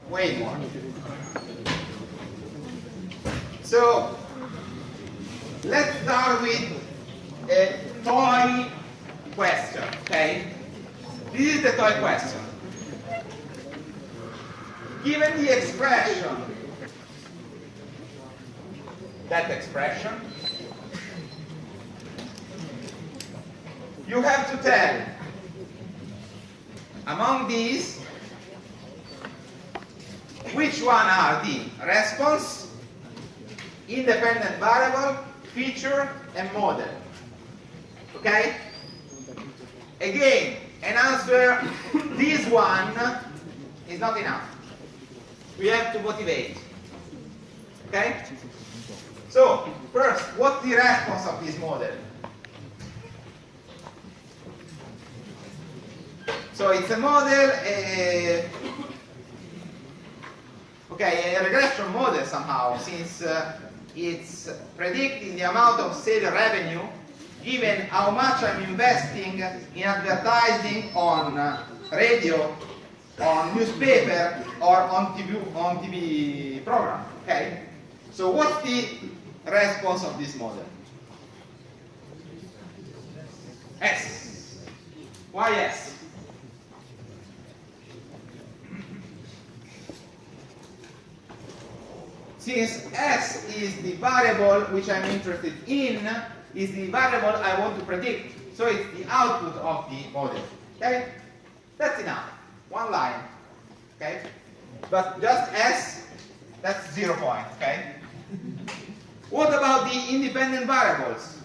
way more. So let's start with a toy question, okay? This is the toy question. Given the expression, that expression, you have to tell among these which one are the response, independent variable, feature, and model. Okay? Again, an answer, this one is not enough. We have to motivate. Okay? So, first, what's the response of this model? So it's a model, okay, a regression model somehow, since it's predicting the amount of sale revenue given how much I'm investing in advertising on radio, on newspaper, or on TV program. Okay. So what's the response of this model? S. Why S? Since S is the variable which I'm interested in, is the variable I want to predict. So it's the output of the model. Okay? That's enough. One line. Okay? But just S, that's 0 point. Okay? What about the independent variables?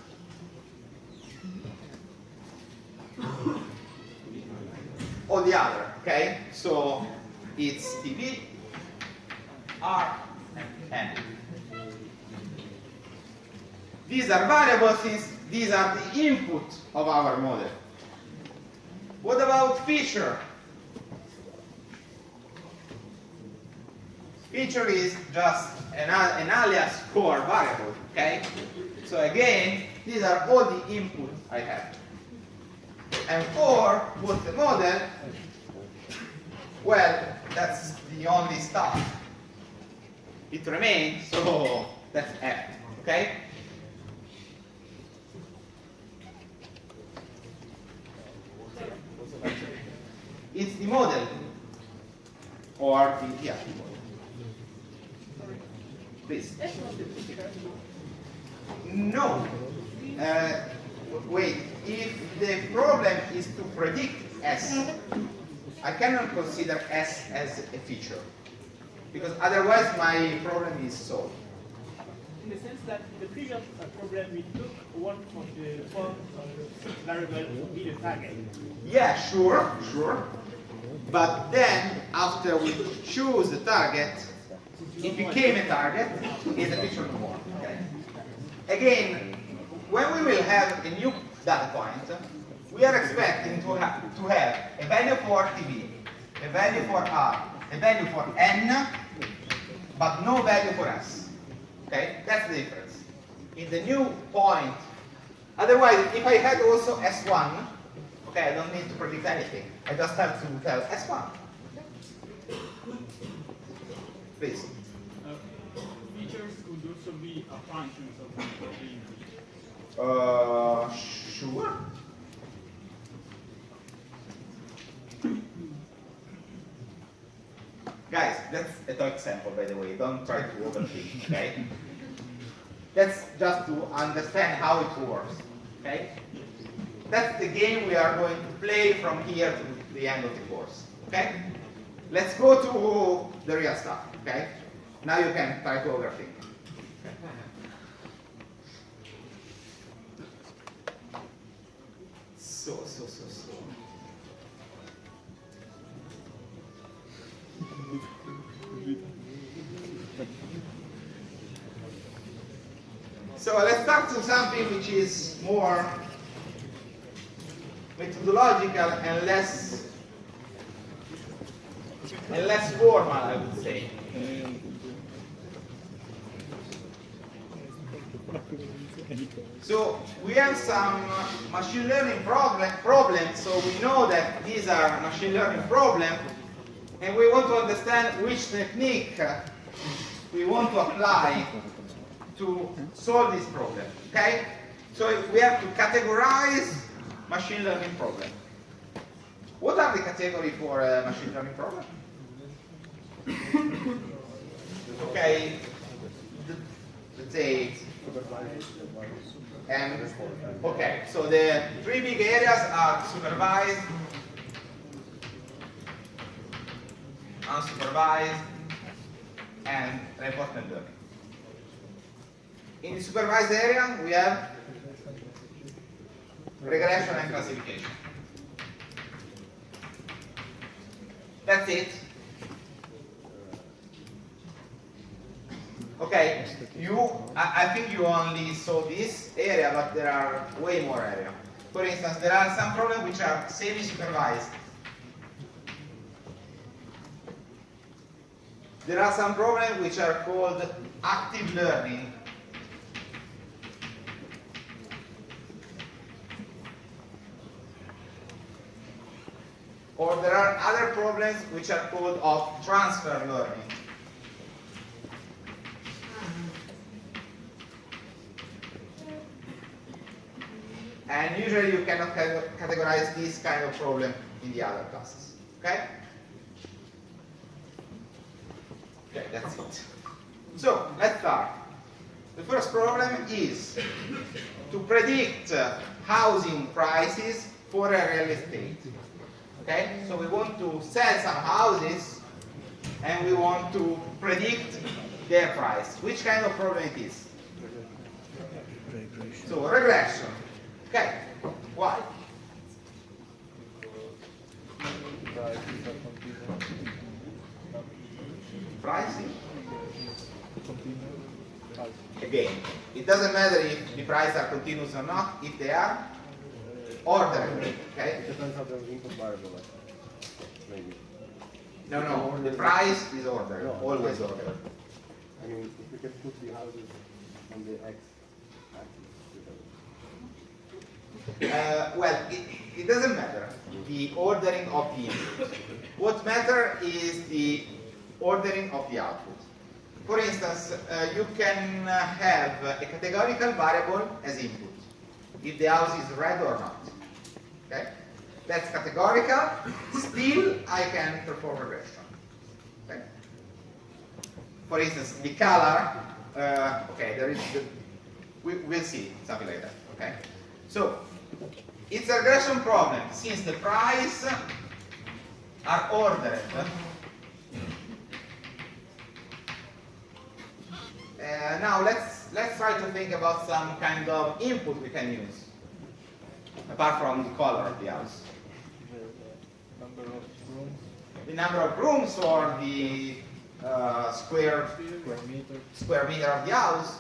Or the other. Okay? So it's TV, R, and N. These are variables since these are the input of our model. What about feature? Feature is just an alias core variable, okay? So again, these are all the inputs I have. And for what's the model? Well, that's the only stuff. It remains, so that's F, okay? It's the model, or the, yeah, the model. Please. No. Wait, if the problem is to predict S, I cannot consider S as a feature, because otherwise my problem is solved. In the sense that in the previous problem we took one of the four variables to be the target. Yeah, sure. But then, after we choose the target, it became a target, is a feature no more. Okay. Again, when we will have a new data point, we are expecting to have a value for TV, a value for R, a value for N, but no value for S. Okay, that's the difference. In the new point, otherwise, if I had also S1, okay, I don't need to predict anything. I just have to tell S1. Please. Features could also be a function of the Sure. Guys, that's a toy example, by the way. Don't try to overthink, okay? That's just to understand how it works, okay? That's the game we are going to play from here to the end of the course, okay? Let's go to the real stuff, okay? Now you can try to overthink. So. So let's start with something which is more methodological and less formal, I would say. So we have some machine learning problems, so we know that these are machine learning problems, and we want to understand which technique we want to apply to solve this problem. Okay? So we have to categorize machine learning problem. What are the categories for a machine learning problem? Okay, let's say, okay, so the three big areas are supervised, unsupervised, and reinforcement learning. In the supervised area, we have regression and classification. That's it. Okay, I think you only saw this area, but there are way more areas. For instance, there are some problems which are semi-supervised. There are some problems which are called active learning. Or there are other problems which are called of transfer learning. And usually you cannot categorize this kind of problem in the other classes. Okay? Okay, that's it. So, let's start. The first problem is to predict housing prices for a real estate. Okay? So we want to sell some houses and we want to predict their price. Which kind of problem it is? So, regression. Okay, why? Pricing? Again, it doesn't matter if the prices are continuous or not, if they are orderly, okay? It depends how the input variable is. Maybe. No, the price is ordered, always ordered. I mean, if we can put the houses on the x axis. Well, it doesn't matter, the ordering of the input. What matters is the ordering of the output. For instance, you can have a categorical variable as input, if the house is red or not. Okay? That's categorical, still I can perform regression. Okay? For instance, the color, okay, there is we'll see something like that. Okay? So, it's a regression problem since the price are ordered. Now let's try to think about some kind of input we can use apart from the color of the house. The number of rooms or the square meter of the house.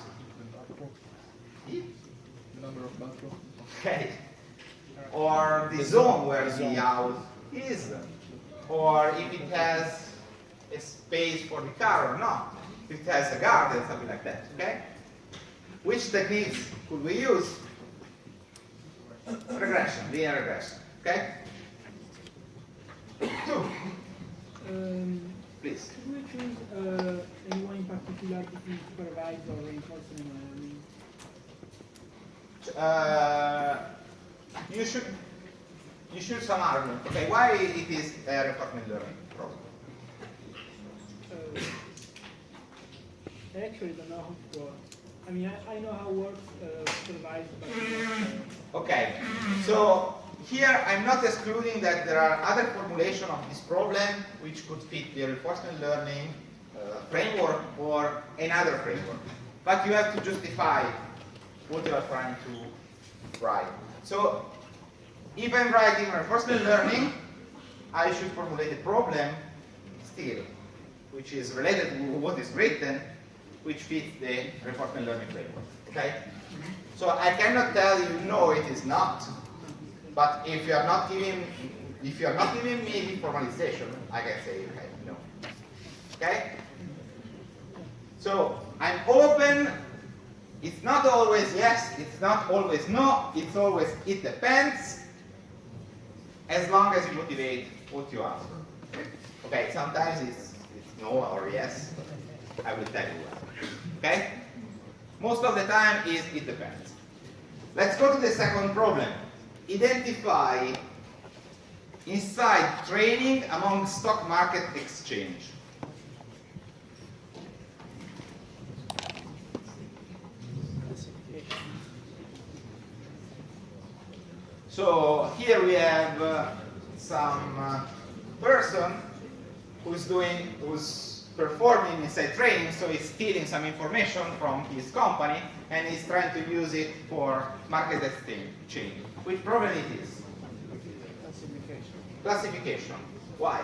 The number of bathrooms. Okay. Or the zone where the house is, or if it has a space for the car or not, if it has a garden, something like that. Okay? Which techniques could we use? Regression, linear regression. Okay? Two. Please. Could we choose anyone in particular between supervised or reinforcement learning? You should some argument. Okay, why it is a reinforcement learning problem? I actually don't know how it works. I mean, I know how it works supervised, but Okay, so here I'm not excluding that there are other formulations of this problem which could fit the reinforcement learning framework or another framework. But you have to justify what you are trying to write. So if I'm writing reinforcement learning, I should formulate a problem still, which is related to what is written, which fits the reinforcement learning framework. Okay? So I cannot tell you no, it is not. But if you are not giving me the formalization, I can say okay, no. Okay? So I'm open. It's not always yes, it's not always no, it's always it depends, as long as you motivate what you answer. Okay, sometimes it's no or yes. I will tell you what. Okay? Most of the time it depends. Let's go to the second problem. Identify inside trading among stock market exchange. So here we have some person who's performing inside trading, so he's stealing some information from his company and he's trying to use it for market exchange. Which problem it is? Classification. Why?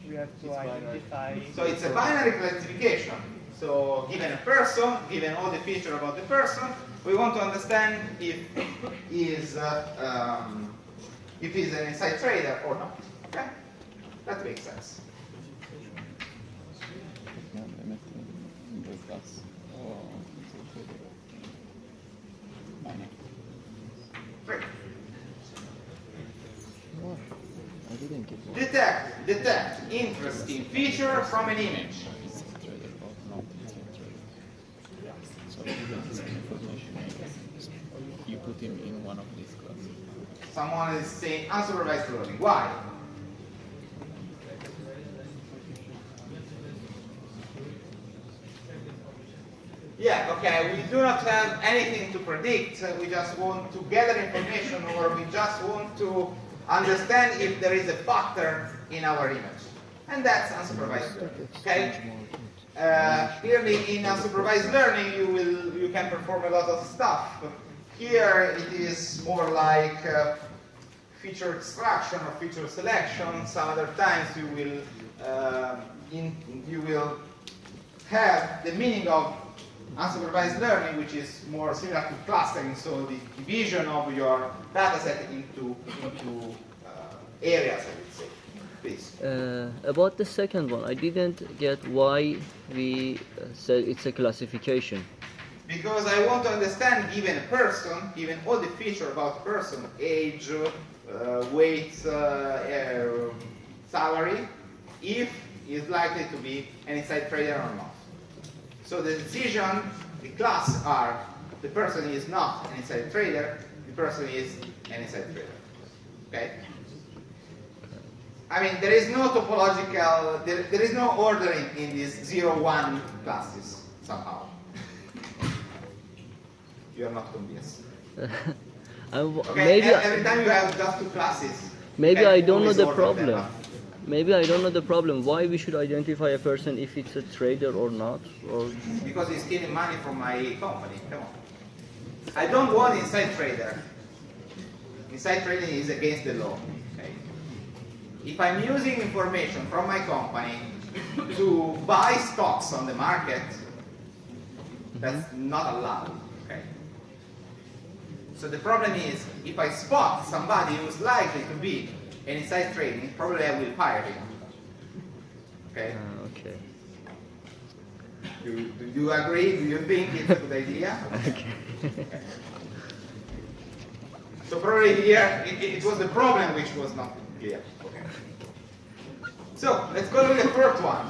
We have to identify. So it's a binary classification. So given a person, given all the features about the person, we want to understand if he's an inside trader or not. Okay? That makes sense. Great. Detect interesting feature from an image. You put him in one of these classes. Someone is saying unsupervised learning. Why? Yeah, okay, we do not have anything to predict. We just want to gather information, or we just want to understand if there is a pattern in our image. And that's unsupervised learning. Okay? Clearly in unsupervised learning you can perform a lot of stuff. Here it is more like feature extraction or feature selection. Some other times you will have the meaning of unsupervised learning, which is more similar to clustering, so the division of your dataset into areas, I would say. Please. About the second one, I didn't get why we said it's a classification. Because I want to understand, given a person, given all the features about a person, age, weight, salary, if he is likely to be an inside trader or not. So the decision, the class are, the person is not an inside trader, the person is an inside trader. Okay? I mean, there is no topological, there is no ordering in these 0-1 classes, somehow. You are not convinced. Okay, Maybe every time you have just two classes. maybe okay, I don't know always the order them, problem. huh? Maybe I don't know the problem. Why we should identify a person if it's a trader or not? Or Because he's stealing money from my company. Come on. I don't want inside trader. Inside trading is against the law. Okay? If I'm using information from my company to buy stocks on the market, that's not allowed. Okay? So the problem is, if I spot somebody who's likely to be an inside trading, probably I will fire him. Okay? okay. Do you agree? Do you think it's a good idea? Okay. So probably here it was the problem which was not clear. Okay. So let's go to the first one.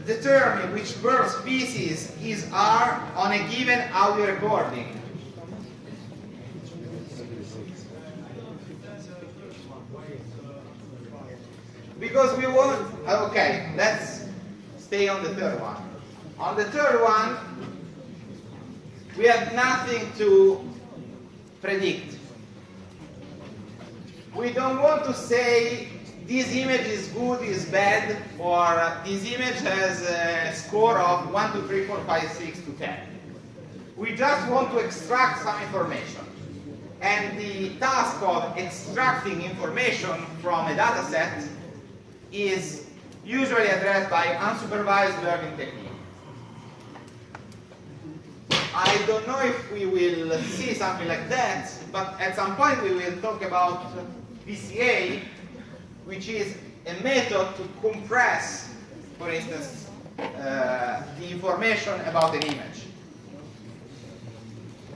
Determine which verb species is R on a given audio recording. Because we want, okay, let's stay on the third one. On the third one, we have nothing to predict. We don't want to say this image is good, is bad, or this image has a score of 1, 2, 3, 4, 5, 6 to 10. We just want to extract some information. And the task of extracting information from a data set is usually addressed by unsupervised learning technique. I don't know if we will see something like that, but at some point we will talk about VCA, which is a method to compress, for instance, the information about an image.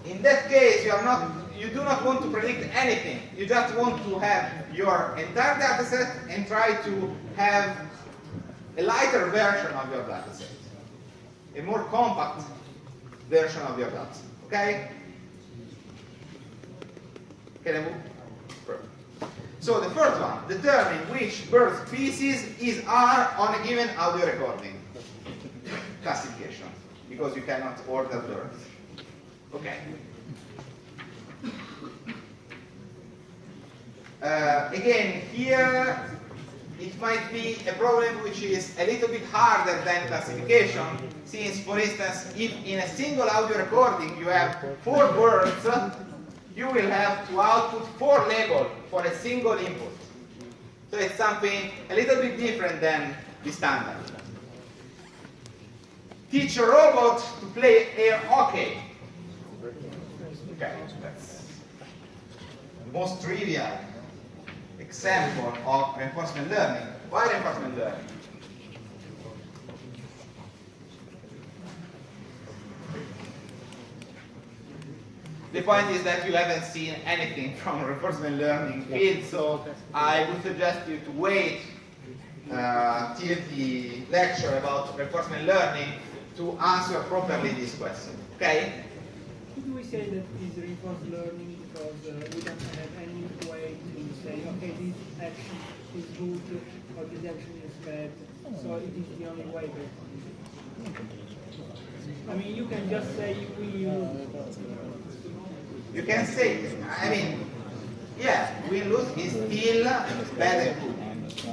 In that case, you are not you do not want to predict anything. You just want to have your entire data set and try to have a lighter version of your data set, a more compact version of your data set. Okay? Can I move? Perfect. So the first one, determine which bird species are on a given audio recording. Classification, because you cannot order birds. Okay. Again, here it might be a problem which is a little bit harder than classification, since, for instance, if in a single audio recording you have 4 birds, you will have to output 4 labels for a single input. So it's something a little bit different than the standard. Teach a robot to play air hockey. Okay, that's the most trivial example of reinforcement learning. Why reinforcement learning? The point is that you haven't seen anything from reinforcement learning field, so I would suggest you to wait till the lecture about reinforcement learning to answer properly this question. Okay? Could we say that is reinforced learning because we don't have any way to say, okay, this action is good or this action is bad, so it is the only way that... I mean, you can just say we... You can say, I mean, yeah, win-lose is still bad and good.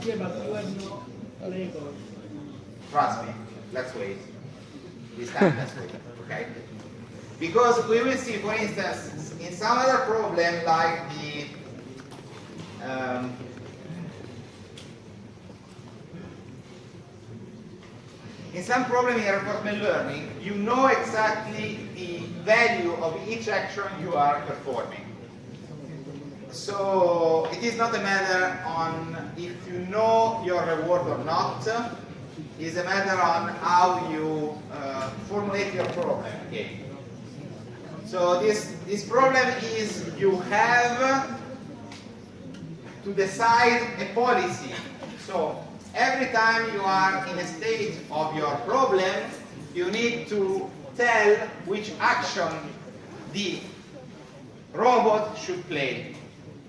Yeah, but you have no label. Trust me, let's wait. This time, let's wait, okay? Because we will see, for instance, in some other problem like the in some problem in reinforcement learning, you know exactly the value of each action you are performing. So it is not a matter on if you know your reward or not. It's a matter on how you formulate your problem again. So this problem is you have to decide a policy. So every time you are in a state of your problem, you need to tell which action the robot should play.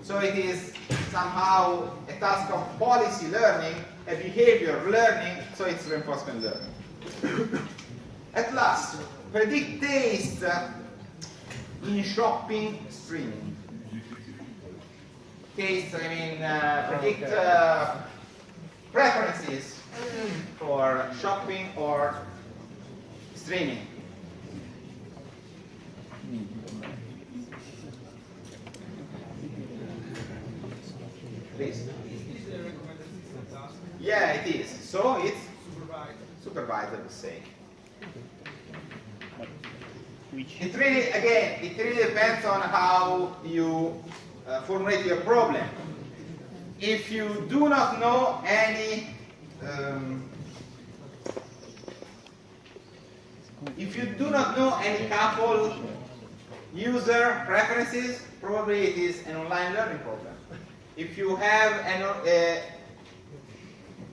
So it is somehow a task of policy learning, a behavior learning, so it's reinforcement learning. At last, predict taste in shopping streaming. Taste, I mean, predict preferences for shopping or streaming. Please. Yeah, it is. So it's supervised, I would say. It really depends on how you formulate your problem. If you do not know any couple user preferences, probably it is an online learning problem. If you have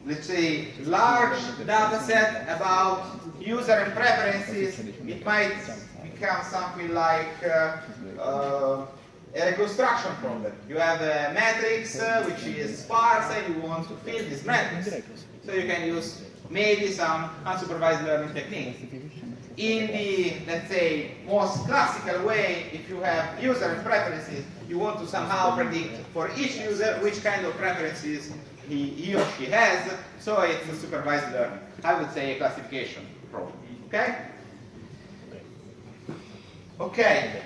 let's say, large data set about user and preferences, it might become something like a reconstruction problem. You have a matrix which is sparse and you want to fill this matrix. So you can use maybe some unsupervised learning techniques. In the, let's say, most classical way, if you have user and preferences, you want to somehow predict for each user which kind of preferences he or she has, so it's a supervised learning. I would say a classification problem. Okay? Okay.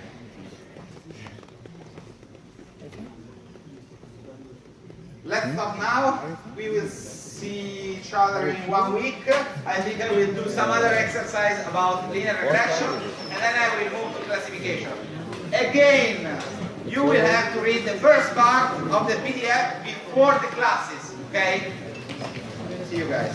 Let's stop now. We will see each other in 1 week. I think I will do some other exercise about linear regression, and then I will move to classification. Again, you will have to read the first part of the PDF before the classes, okay? See you guys.